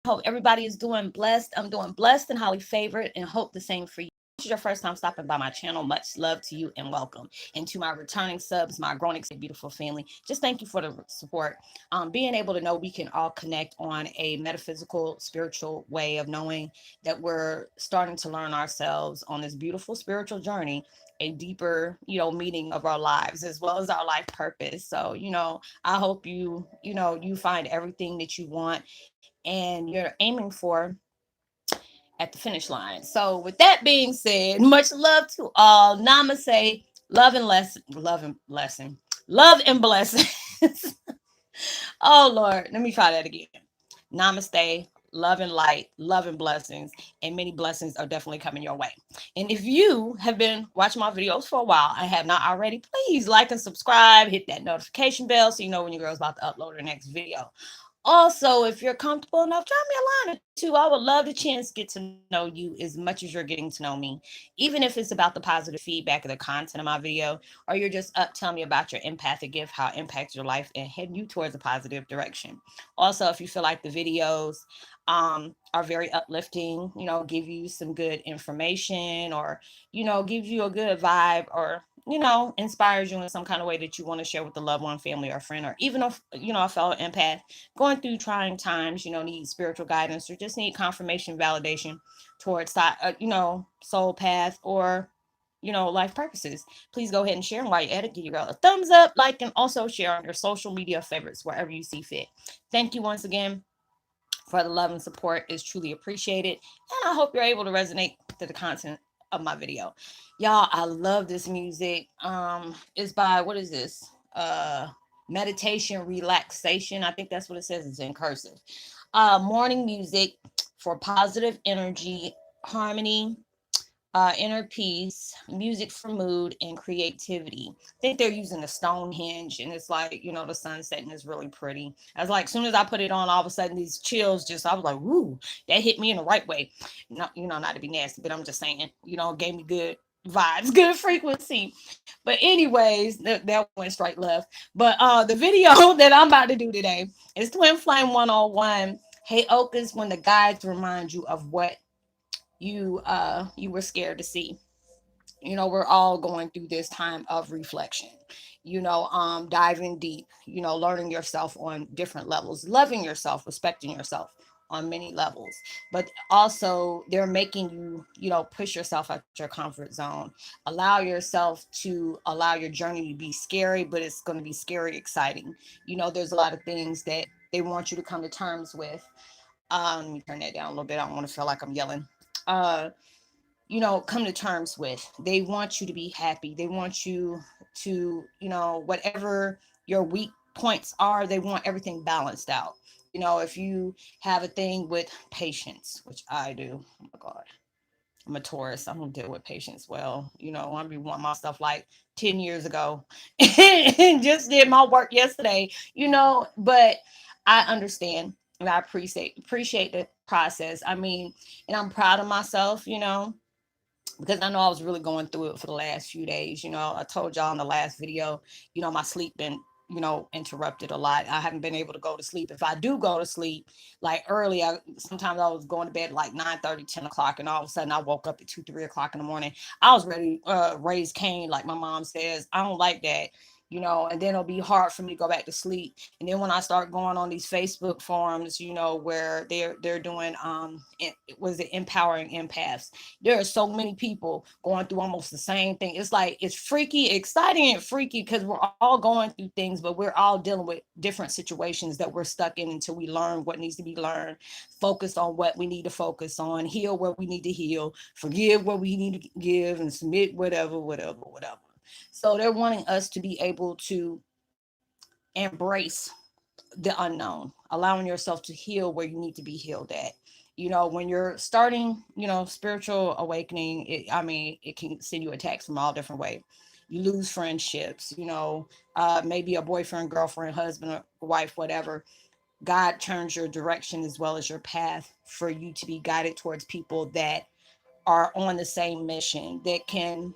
Hope everybody is doing blessed. I'm doing blessed and highly favored and hope the same for you. This is your first time stopping by my channel. Much love to you and welcome. And to my returning subs, my growing beautiful family, just thank you for the support. Being able to know we can all connect on a metaphysical, spiritual way of knowing that we're starting to learn ourselves on this beautiful spiritual journey, a deeper, meaning of our lives as well as our life purpose. So, I hope you find everything that you want and you're aiming for at the finish line. So, with that being said, much love to all. Namaste, love and blessings. Oh Lord, let me try that again. Namaste, love and light, love and blessings, and many blessings are definitely coming your way. And if you have been watching my videos for a while and have not already, please like and subscribe, hit that notification bell so you know when your girl's about to upload her next video. Also, if you're comfortable enough, drop me a line or two. I would love the chance to get to know you as much as you're getting to know me, even if it's about the positive feedback of the content of my video, or you're just up telling me about your empathic gift, how it impacts your life, and heading you towards a positive direction. Also, if you feel like the videos are very uplifting, give you some good information, or gives you a good vibe, or inspires you in some kind of way that you want to share with the loved one, family, or friend, or even if a fellow empath going through trying times, need spiritual guidance or just need confirmation, validation towards soul path or life purposes. Please go ahead and share. And while you're at it, give your girl a thumbs up, like, and also share on your social media favorites wherever you see fit. Thank you once again for the love and support. Is truly appreciated, and I hope you're able to resonate to the content of my video. Y'all, I love this music. It's by, what is this, meditation relaxation, I think that's what it says. It's in cursive. Morning music for positive energy, harmony, inner peace, music for mood, and creativity. I think they're using the Stonehenge, and it's like, the sun setting is really pretty. I was like, as soon as I put it on, all of a sudden these chills I was like, woo, that hit me in the right way. Not, not to be nasty, but I'm just saying, gave me good vibes, good frequency. But anyways, that went straight left. But the video that I'm about to do today is Twin Flame 101. Heyoka, when the guides remind you of what you were scared to see. We're all going through this time of reflection, diving deep, learning yourself on different levels, loving yourself, respecting yourself on many levels. But also they're making you, push yourself out your comfort zone, allow your journey to be scary, but it's going to be scary exciting. There's a lot of things that they want you to come to terms with. Let me turn that down a little bit. I don't want to feel like I'm yelling. uh Come to terms with. They want you to be happy. They want you to, whatever your weak points are, they want everything balanced out. If you have a thing with patience, which I do, oh my God, I'm a Taurus. I'm gonna deal with patience well. I'm be wanting my stuff like 10 years ago and just did my work yesterday, but I understand and I appreciate the process. I mean, and I'm proud of myself, because I know I was really going through it for the last few days. I told y'all in the last video, my sleep been, interrupted a lot. I haven't been able to go to sleep. If I do go to sleep like early, sometimes I was going to bed like 9:30, 10 o'clock, and all of a sudden I woke up at 2, 3 o'clock in the morning. I was ready raise Cain, like my mom says. I don't like that. And then it'll be hard for me to go back to sleep. And then when I start going on these Facebook forums, where they're doing was it empowering empaths, there are so many people going through almost the same thing. It's like, it's freaky, exciting and freaky, because we're all going through things, but we're all dealing with different situations that we're stuck in until we learn what needs to be learned, focus on what we need to focus on, heal what we need to heal, forgive what we need to give, and submit whatever. So they're wanting us to be able to embrace the unknown, allowing yourself to heal where you need to be healed at. When you're starting, spiritual awakening, it can send you attacks from all different ways. You lose friendships, maybe a boyfriend, girlfriend, husband, or wife, whatever. God turns your direction as well as your path for you to be guided towards people that are on the same mission, that can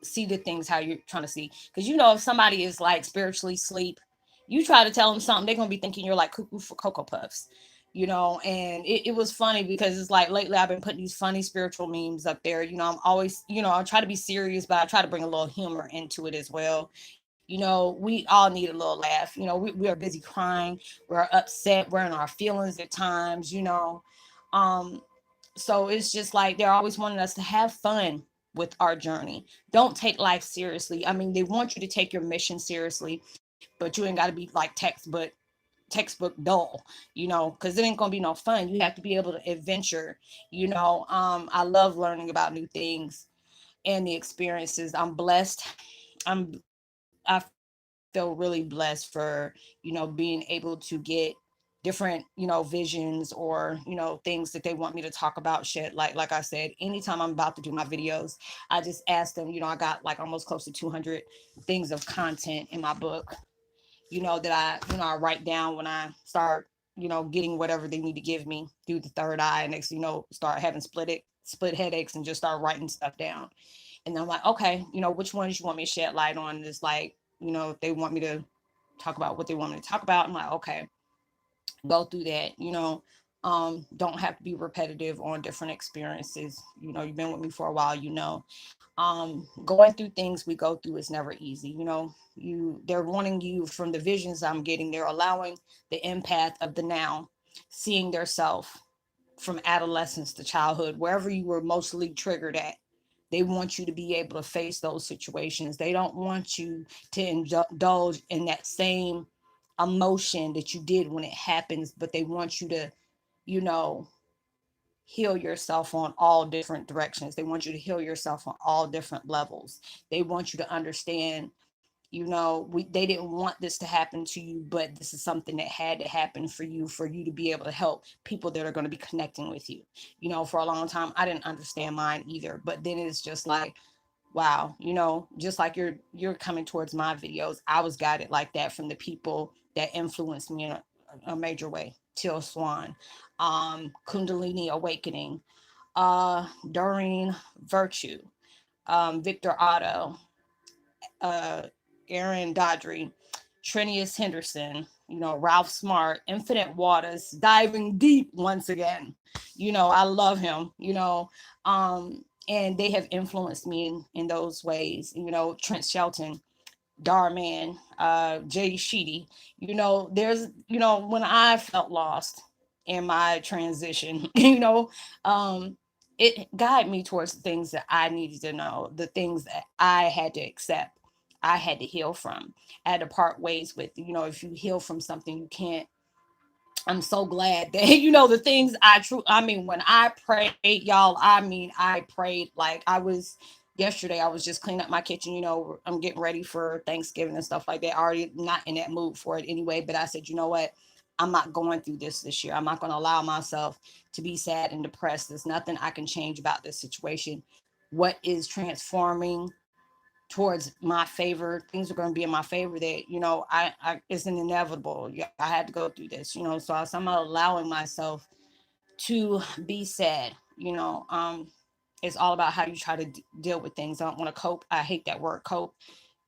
see the things how you're trying to see. Because if somebody is like spiritually asleep, You try to tell them something, they're gonna be thinking you're like cuckoo for Cocoa Puffs, and it was funny because it's like lately I've been putting these funny spiritual memes up there. I'm always, I try to be serious, but I try to bring a little humor into it as well. We all need a little laugh. We are busy crying, we're upset, we're in our feelings at times. Um, so it's just like they're always wanting us to have fun with our journey. Don't take life seriously. I mean, they want you to take your mission seriously, but you ain't got to be like textbook dull, because it ain't gonna be no fun. You have to be able to adventure. I love learning about new things and the experiences. I'm blessed. I feel really blessed for being able to get different visions, or things that they want me to talk about. Shit, like I said, anytime I'm about to do my videos, I just ask them. I got like almost close to 200 things of content in my book, that I write down when I start, getting whatever they need to give me through the third eye. And next, start having split headaches and just start writing stuff down. And I'm like, okay, which ones you want me to shed light on? And it's like, if they want me to talk about what they want me to talk about, I'm like, okay, go through that. Don't have to be repetitive on different experiences. You've been with me for a while, going through things we go through is never easy. They're wanting you, from the visions I'm getting, they're allowing the empath of the now, seeing their self from adolescence to childhood, wherever you were mostly triggered at. They want you to be able to face those situations. They don't want you to indulge in that same emotion that you did when it happens, but they want you to, you know, heal yourself on all different directions. They want you to heal yourself on all different levels. They want you to understand, they didn't want this to happen to you, but this is something that had to happen for you to be able to help people that are going to be connecting with you. For a long time, I didn't understand mine either, but then it's just like, wow, just like you're coming towards my videos, I was guided like that from the people that influenced me in a major way. Till Swan, Kundalini Awakening, Doreen Virtue, Victor Otto, uh, Aaron Dodry, Trinius Henderson, Ralph Smart, Infinite Waters, diving deep once again. I love him, and they have influenced me in those ways. Trent Shelton, Darman, Jay Sheedy. There's, when I felt lost in my transition, it guided me towards the things that I needed to know, the things that I had to accept, I had to heal from. I had to part ways with. If you heal from something, you can't. I'm so glad that the things I mean, when I prayed, y'all, I prayed like I was yesterday. I was just cleaning up my kitchen. I'm getting ready for Thanksgiving and stuff like that. Already not in that mood for it anyway, but I said, you know what? I'm not going through this year. I'm not going to allow myself to be sad and depressed. There's nothing I can change about this situation. What is transforming towards my favor, things are going to be in my favor, that I it's an inevitable. Yeah, I had to go through this, so I'm not allowing myself to be sad. It's all about how you try to deal with things. I don't want to cope. I hate that word, cope.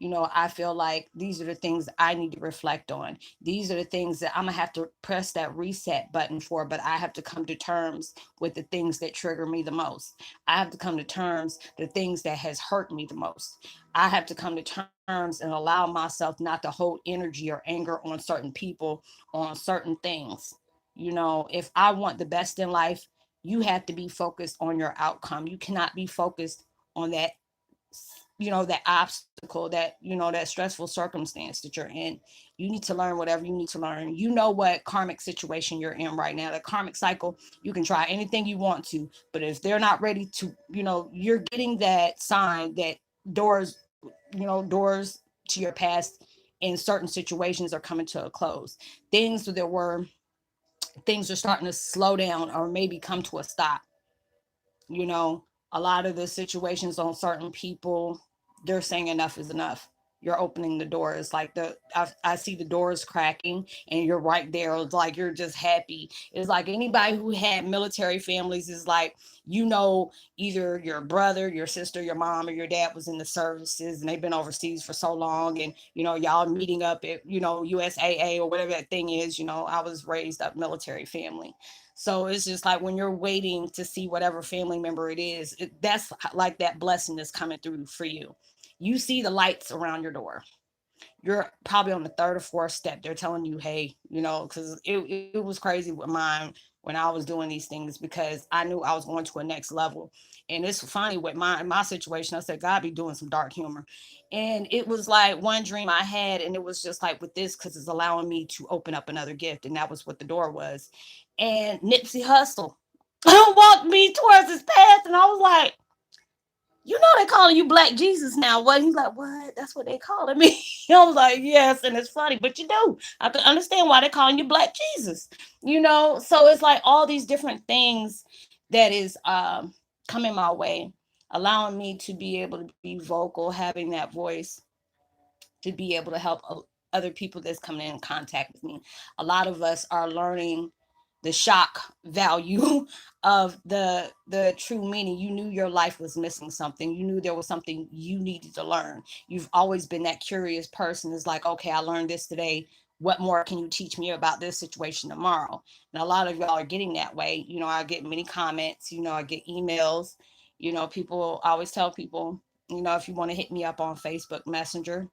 I feel like these are the things I need to reflect on. These are the things that I'm gonna have to press that reset button for, but I have to come to terms with the things that trigger me the most. I have to come to terms the things that has hurt me the most. I have to come to terms and allow myself not to hold energy or anger on certain people, on certain things. If I want the best in life, you have to be focused on your outcome. You cannot be focused on that obstacle, that stressful circumstance that you're in. You need to learn whatever you need to learn. What karmic situation you're in right now, the karmic cycle. You can try anything you want to, but if they're not ready to, you're getting that sign that doors doors to your past in certain situations are coming to a close. Things are starting to slow down or maybe come to a stop. A lot of the situations on certain people, they're saying enough is enough. you're opening the doors. Like I see the doors cracking and you're right there. It's like you're just happy. It's like anybody who had military families is like, either your brother, your sister, your mom, or your dad was in the services and they've been overseas for so long, and y'all meeting up at USAA or whatever that thing is. I was raised up military family. So it's just like when you're waiting to see whatever family member it is, that's like that blessing that's coming through for you. You see the lights around your door. You're probably on the third or fourth step. They're telling you, hey, because it was crazy with mine when I was doing these things, because I knew I was going to a next level. And it's funny with my situation. I said, God be doing some dark humor. And it was like one dream I had, and it was just like with this, because it's allowing me to open up another gift. And that was what the door was. And Nipsey Hussle walked me towards his path, and I was like, they calling you Black Jesus now. What? He's like, what? That's what they calling me. I was like, yes, and it's funny, but you do. I can understand why they're calling you Black Jesus. So it's like all these different things that is coming my way, allowing me to be able to be vocal, having that voice to be able to help other people that's coming in contact with me. A lot of us are learning the shock value of the true meaning. You knew your life was missing something. You knew there was something you needed to learn. You've always been that curious person. It's like, okay, I learned this today. What more can you teach me about this situation tomorrow? And a lot of y'all are getting that way. I get many comments, I get emails. People, I always tell people, if you want to hit me up on Facebook Messenger,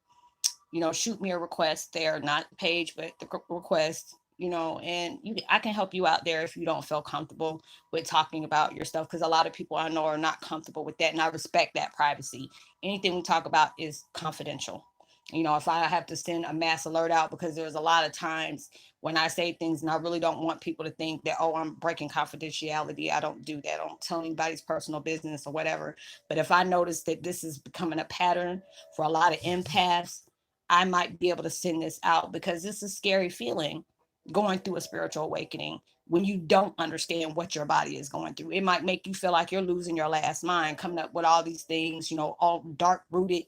shoot me a request there, not the page, but the request, and I can help you out there if you don't feel comfortable with talking about your stuff. Because a lot of people I know are not comfortable with that. And I respect that privacy. Anything we talk about is confidential. If I have to send a mass alert out, because there's a lot of times when I say things and I really don't want people to think that, oh, I'm breaking confidentiality. I don't do that. I don't tell anybody's personal business or whatever. But if I notice that this is becoming a pattern for a lot of empaths, I might be able to send this out, because it's a scary feeling going through a spiritual awakening when you don't understand what your body is going through. It might make you feel like you're losing your last mind, coming up with all these things, all dark rooted,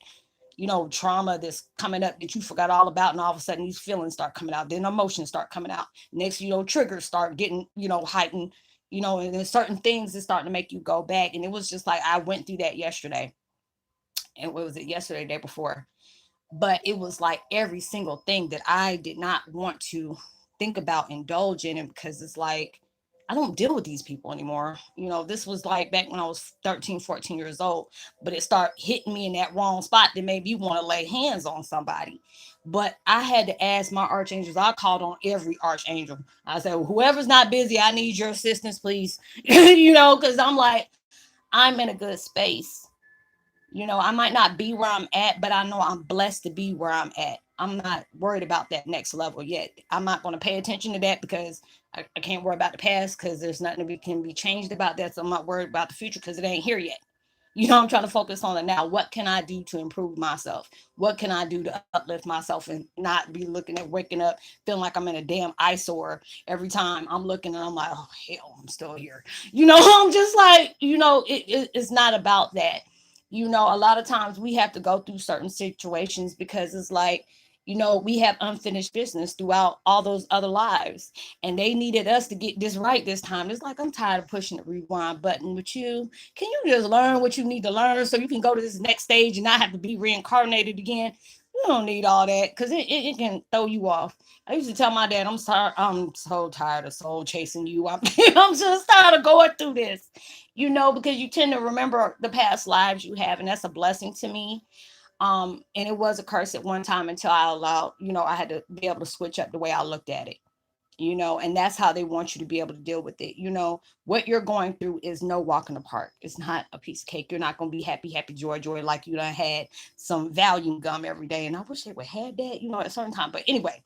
trauma that's coming up that you forgot all about. And all of a sudden these feelings start coming out. Then emotions start coming out. Next, triggers start getting, heightened, and then certain things is starting to make you go back. And it was just like, I went through that yesterday. And what was it, yesterday, day before? But it was like every single thing that I did not want to think about indulging in, because it's like, I don't deal with these people anymore. This was like back when I was 13, 14 years old, but it started hitting me in that wrong spot that made me want to lay hands on somebody. But I had to ask my archangels. I called on every archangel. I said, whoever's not busy, I need your assistance, please. Because I'm like, I'm in a good space. I might not be where I'm at, but I know I'm blessed to be where I'm at. I'm not worried about that next level yet. I'm not going to pay attention to that, because I can't worry about the past, because there's nothing that can be changed about that. So I'm not worried about the future, because it ain't here yet. I'm trying to focus on it now. What can I do to improve myself? What can I do to uplift myself and not be looking at waking up feeling like I'm in a damn eyesore every time I'm looking, and I'm like, oh, hell, I'm still here. I'm just like, it's not about that. A lot of times we have to go through certain situations, because it's like, we have unfinished business throughout all those other lives, and they needed us to get this right this time. It's like, I'm tired of pushing the rewind button with you. Can you just learn what you need to learn so you can go to this next stage and not have to be reincarnated again? You don't need all that, because it can throw you off. I used to tell my dad, I'm so tired of soul chasing you. I'm just tired of going through this, because you tend to remember the past lives you have, and that's a blessing to me. And it was a curse at one time, until I allowed, I had to be able to switch up the way I looked at it. And that's how they want you to be able to deal with it. What you're going through is no walk in the park. It's not a piece of cake. You're not going to be happy, happy, joy, joy, like you done had some Valium gum every day. And I wish they would have that, at a certain time. But anyway,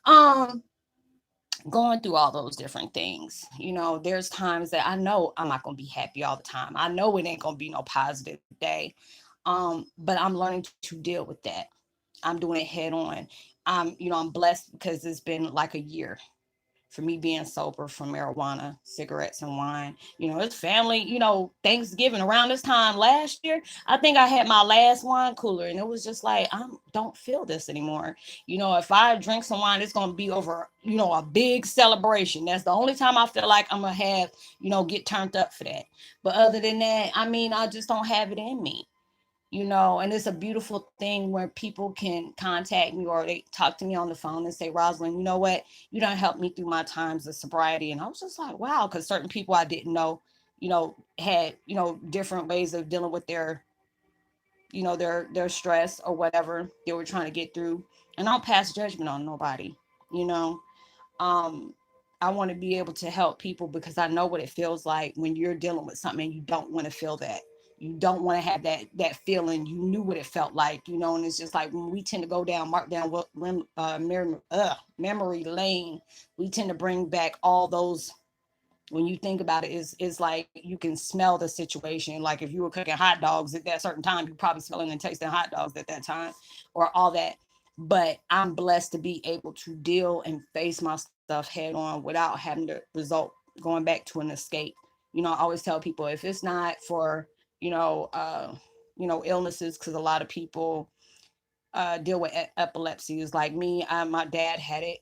um, going through all those different things, there's times that I know I'm not going to be happy all the time. I know it ain't going to be no positive day. But I'm learning to deal with that. I'm doing it head on. I'm blessed, because it's been like a year for me being sober from marijuana, cigarettes, and wine. It's family, Thanksgiving around this time last year. I think I had my last wine cooler, and it was just like, I don't feel this anymore. If I drink some wine, it's going to be over, a big celebration. That's the only time I feel like I'm going to have, get turned up for that. But other than that, I mean, I just don't have it in me. And it's a beautiful thing where people can contact me or they talk to me on the phone and say, Roslynn, you know what? You done helped me through my times of sobriety. And I was just like, wow, because certain people I didn't know, had, different ways of dealing with their stress or whatever they were trying to get through. And I don't pass judgment on nobody, you know. Um, I want to be able to help people because I know what it feels like when you're dealing with something and you don't want to feel that. You don't want to have that feeling. You knew what it felt like, and it's just like when we tend to go down, mark down what memory lane, we tend to bring back all those. When you think about it, is like you can smell the situation. Like if you were cooking hot dogs at that certain time, you probably smelling and tasting hot dogs at that time, or all that. But I'm blessed to be able to deal and face my stuff head on without having to result going back to an escape. I always tell people if it's not for illnesses, because a lot of people deal with epilepsy. Is like me. My dad had it,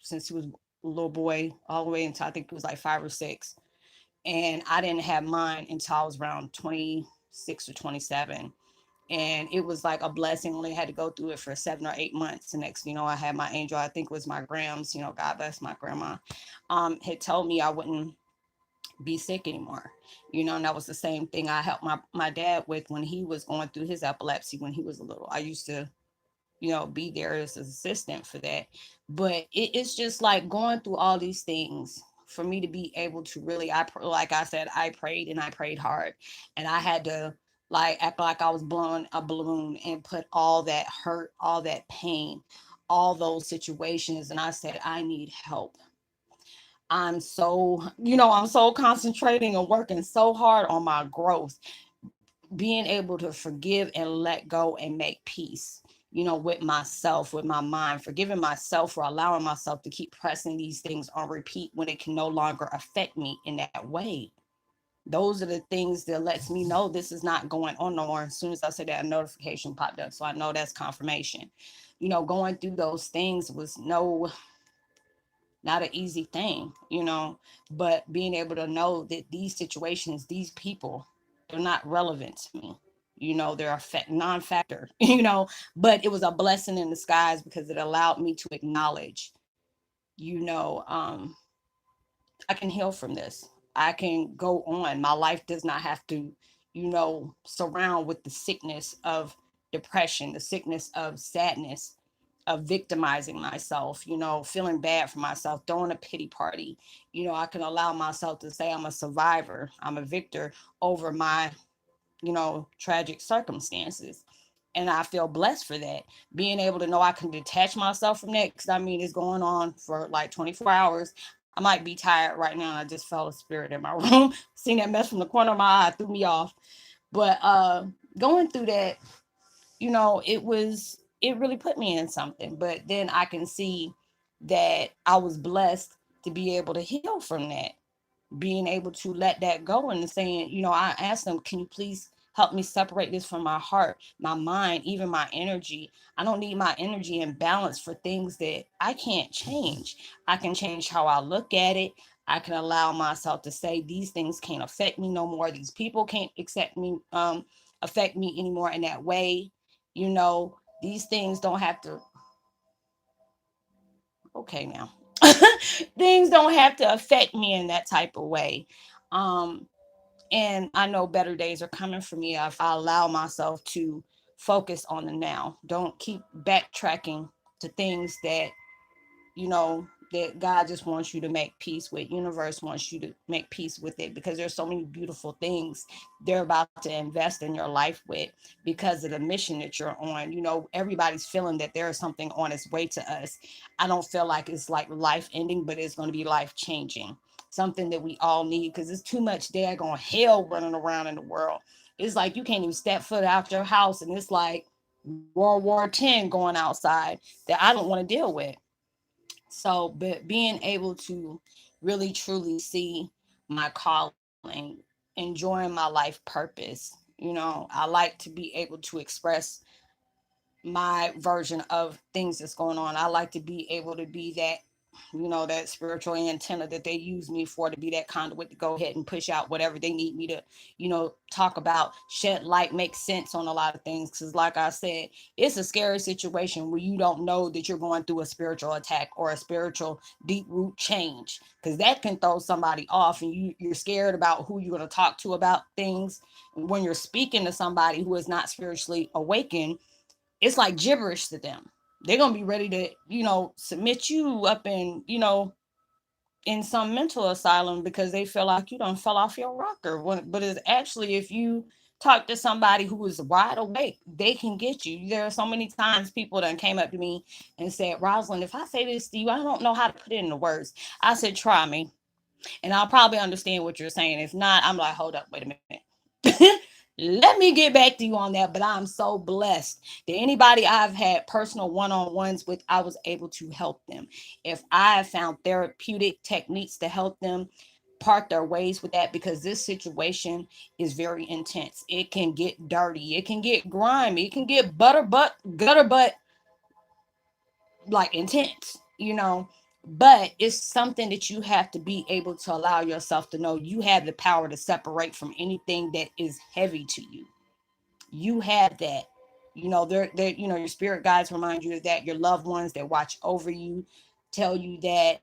since he was a little boy, all the way until I think it was like 5 or 6, and I didn't have mine until I was around 26 or 27. And it was like a blessing. Only had to go through it for 7 or 8 months. The next, I had my angel. I think it was my grams. God bless my grandma. Had told me I wouldn't be sick anymore. And that was the same thing I helped my dad with when he was going through his epilepsy when he was a little. I used to be there as an assistant for that. But it's just like going through all these things for me to be able to really, like I said, I prayed and I prayed hard, and I had to like act like I was blowing a balloon and put all that hurt, all that pain, all those situations, and I said, I need help. I'm so concentrating and working so hard on my growth, being able to forgive and let go and make peace, with myself, with my mind, forgiving myself for allowing myself to keep pressing these things on repeat when it can no longer affect me in that way. Those are the things that lets me know this is not going on no more. As soon as I said that, a notification popped up. So I know that's confirmation. Going through those things was not an easy thing, but being able to know that these situations, these people, they're not relevant to me. They're a non-factor, but it was a blessing in disguise because it allowed me to acknowledge, you know, um, I can heal from this. I can go on. My life does not have to, surround with the sickness of depression, the sickness of sadness, of victimizing myself, feeling bad for myself, throwing a pity party. I can allow myself to say I'm a survivor, I'm a victor over my tragic circumstances. And I feel blessed for that. Being able to know I can detach myself from that, because I mean, it's going on for like 24 hours. I might be tired right now. I just felt a spirit in my room. Seeing that mess from the corner of my eye threw me off. But going through that, it really put me in something. But then I can see that I was blessed to be able to heal from that, being able to let that go and saying, I asked them, can you please help me separate this from my heart, my mind, even my energy? I don't need my energy in balance for things that I can't change. I can change how I look at it. I can allow myself to say these things can't affect me no more. These people can't affect me anymore in that way. These things don't have to, okay now. Things don't have to affect me in that type of way. Um, and I know better days are coming for me if I allow myself to focus on the now. Don't keep backtracking to things that God just wants you to make peace with. Universe wants you to make peace with it, because there's so many beautiful things they're about to invest in your life with, because of the mission that you're on. Everybody's feeling that there is something on its way to us. I don't feel like it's like life ending, but it's going to be life changing. Something that we all need, because it's too much daggone hell running around in the world. It's like you can't even step foot out your house, and it's like World War X going outside that I don't want to deal with. So, but being able to really truly see my calling, enjoying my life purpose, I like to be able to express my version of things that's going on. I like to be able to be that, that spiritual antenna that they use me for, to be that conduit to go ahead and push out whatever they need me to, talk about, shed light, make sense on a lot of things. Because, like I said, it's a scary situation where you don't know that you're going through a spiritual attack or a spiritual deep root change, because that can throw somebody off, and you're scared about who you're going to talk to about things. When you're speaking to somebody who is not spiritually awakened, it's like gibberish to them. They're gonna be ready to, submit you up in some mental asylum because they feel like you done fell off your rocker. But it's actually, if you talk to somebody who is wide awake, they can get you. There are so many times people done came up to me and said, Roslynn, if I say this to you, I don't know how to put it into words. I said, try me, and I'll probably understand what you're saying. If not, I'm like, hold up, wait a minute. Let me get back to you on that. But I'm so blessed that anybody I've had personal one-on-ones with, I was able to help them. If I have found therapeutic techniques to help them part their ways with that, because this situation is very intense. It can get dirty, it can get grimy, it can get gutter butt, like intense, but it's something that you have to be able to allow yourself to know you have the power to separate from anything that is heavy to you. You have that. They're your spirit guides remind you of that. Your loved ones that watch over you tell you that.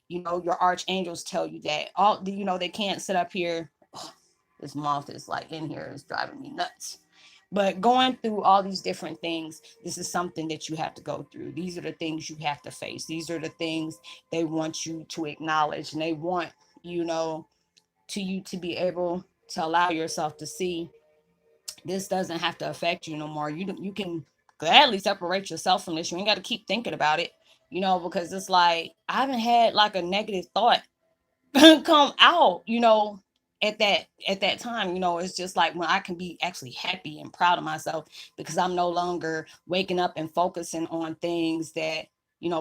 Your archangels tell you that. They can't sit up here. This moth is like in here, is driving me nuts. But going through all these different things, this is something that you have to go through. These are the things you have to face. These are the things they want you to acknowledge, and they want, you to be able to allow yourself to see this doesn't have to affect you no more. You can gladly separate yourself from this. You ain't got to keep thinking about it, because it's like I haven't had like a negative thought come out, at that time. It's just like when I can be actually happy and proud of myself because I'm no longer waking up and focusing on things that,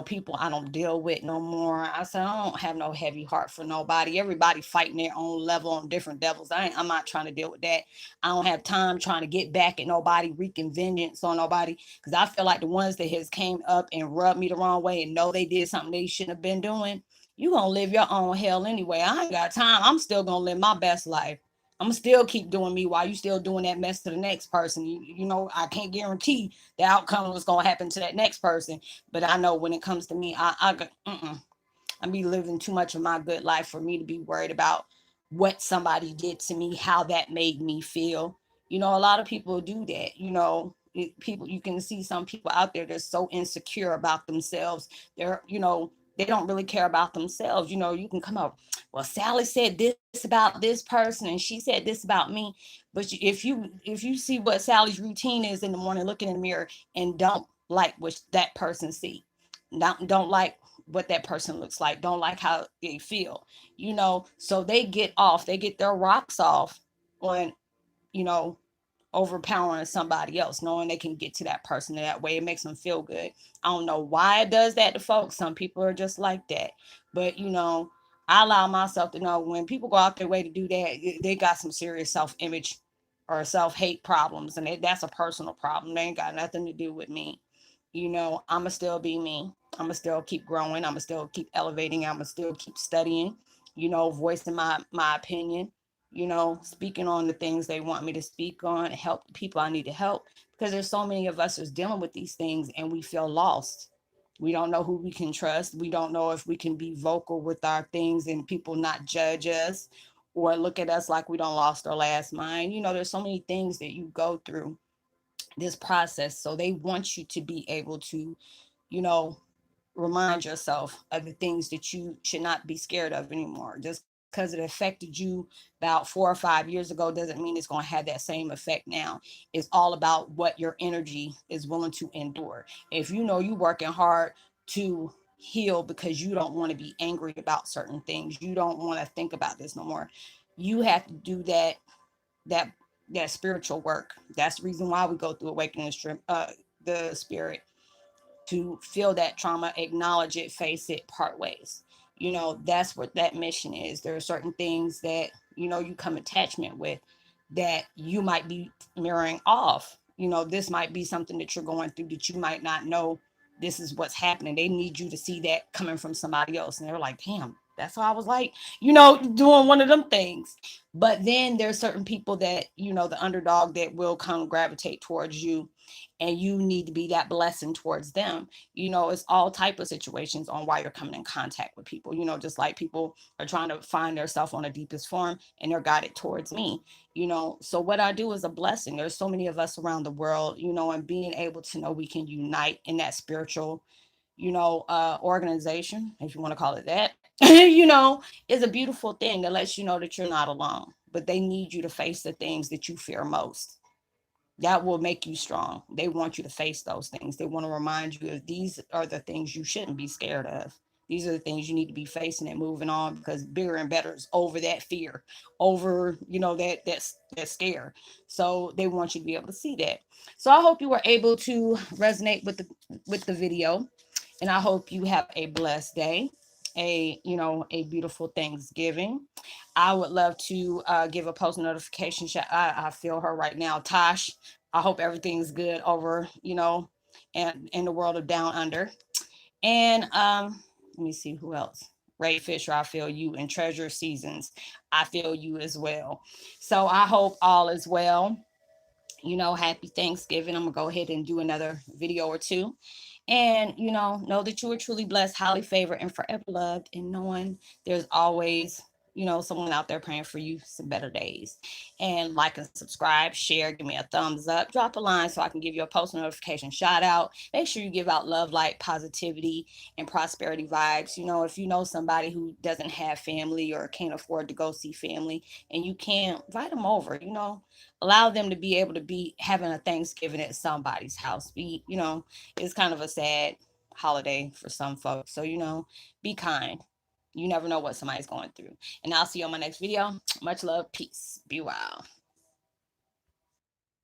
people I don't deal with no more. I said I don't have no heavy heart for nobody. Everybody fighting their own level on different devils. I'm not trying to deal with that. I don't have time trying to get back at nobody, wreaking vengeance on nobody, because I feel like the ones that has came up and rubbed me the wrong way and know they did something they shouldn't have been doing, you gonna live your own hell anyway. I ain't got time. I'm still gonna live my best life. I'm gonna still keep doing me while you still doing that mess to the next person. I can't guarantee the outcome was gonna happen to that next person, but I know when it comes to me, I be living too much of my good life for me to be worried about what somebody did to me, how that made me feel. A lot of people do that. People, you can see some people out there that's so insecure about themselves. They don't really care about themselves. You can come up, well, Sally said this about this person and she said this about me. But if you see what Sally's routine is in the morning, looking in the mirror, and don't like what that person see, don't like what that person looks like, don't like how they feel, so they get their rocks off on, you know overpowering somebody else, knowing they can get to that person that way. It makes them feel good. I don't know why it does that to folks. Some people are just like that. But, I allow myself to know when people go out their way to do that, they got some serious self-image or self-hate problems. And that's a personal problem. They ain't got nothing to do with me. I'ma still be me. I'ma still keep growing. I'ma still keep elevating. I'ma still keep studying, voicing my opinion, speaking on the things they want me to speak on, help the people I need to help. Because there's so many of us who's dealing with these things and we feel lost. We don't know who we can trust. We don't know if we can be vocal with our things and people not judge us or look at us like we don't lost our last mind. There's so many things that you go through this process. So they want you to be able to, you know, remind yourself of the things that you should not be scared of anymore. Just because it affected you about 4 or 5 years ago doesn't mean it's going to have that same effect now. It's all about what your energy is willing to endure. If you know you working hard to heal because you don't want to be angry about certain things, you don't want to think about this no more, you have to do that that spiritual work. That's the reason why we go through awakening the spirit. to feel that trauma, acknowledge it, face it, part ways. That's what that mission is. There are certain things that, you come attachment with that you might be mirroring off. This might be something that you're going through that you might not know this is what's happening. They need you to see that coming from somebody else. And they're like, damn, that's how I was like, doing one of them things. But then there's certain people that, the underdog that will come gravitate towards you, and you need to be that blessing towards them. It's all type of situations on why you're coming in contact with people, just like people are trying to find themselves on the deepest form and they're guided towards me. So what I do is a blessing. There's so many of us around the world, and being able to know we can unite in that spiritual, organization, if you want to call it that, is a beautiful thing that lets you know that you're not alone. But they need you to face the things that you fear most. That will make you strong. They want you to face those things. They want to remind you of these are the things you shouldn't be scared of. These are the things you need to be facing and moving on, because bigger and better is over that fear, over, that scare. So they want you to be able to see that. So I hope you were able to resonate with the video, and I hope you have a blessed day, a beautiful Thanksgiving. I would love to give a post notification shout. I feel her right now, Tosh. I hope everything's good over, and in the world of down under. And let me see who else. Ray Fisher, I feel you. And Treasure Seasons, I feel you as well. So I hope all is well. Happy Thanksgiving. I'm gonna go ahead and do another video or two. And know that you are truly blessed, highly favored, and forever loved, and knowing there's always, someone out there praying for you some better days. And like and subscribe, share, give me a thumbs up, drop a line so I can give you a post notification shout out. Make sure you give out love, light, positivity, and prosperity vibes. If you know somebody who doesn't have family or can't afford to go see family, and you can, invite them over. Allow them to be able to be having a Thanksgiving at somebody's house. It's kind of a sad holiday for some folks. So, be kind. You never know what somebody's going through. And I'll see you on my next video. Much love. Peace. Be well.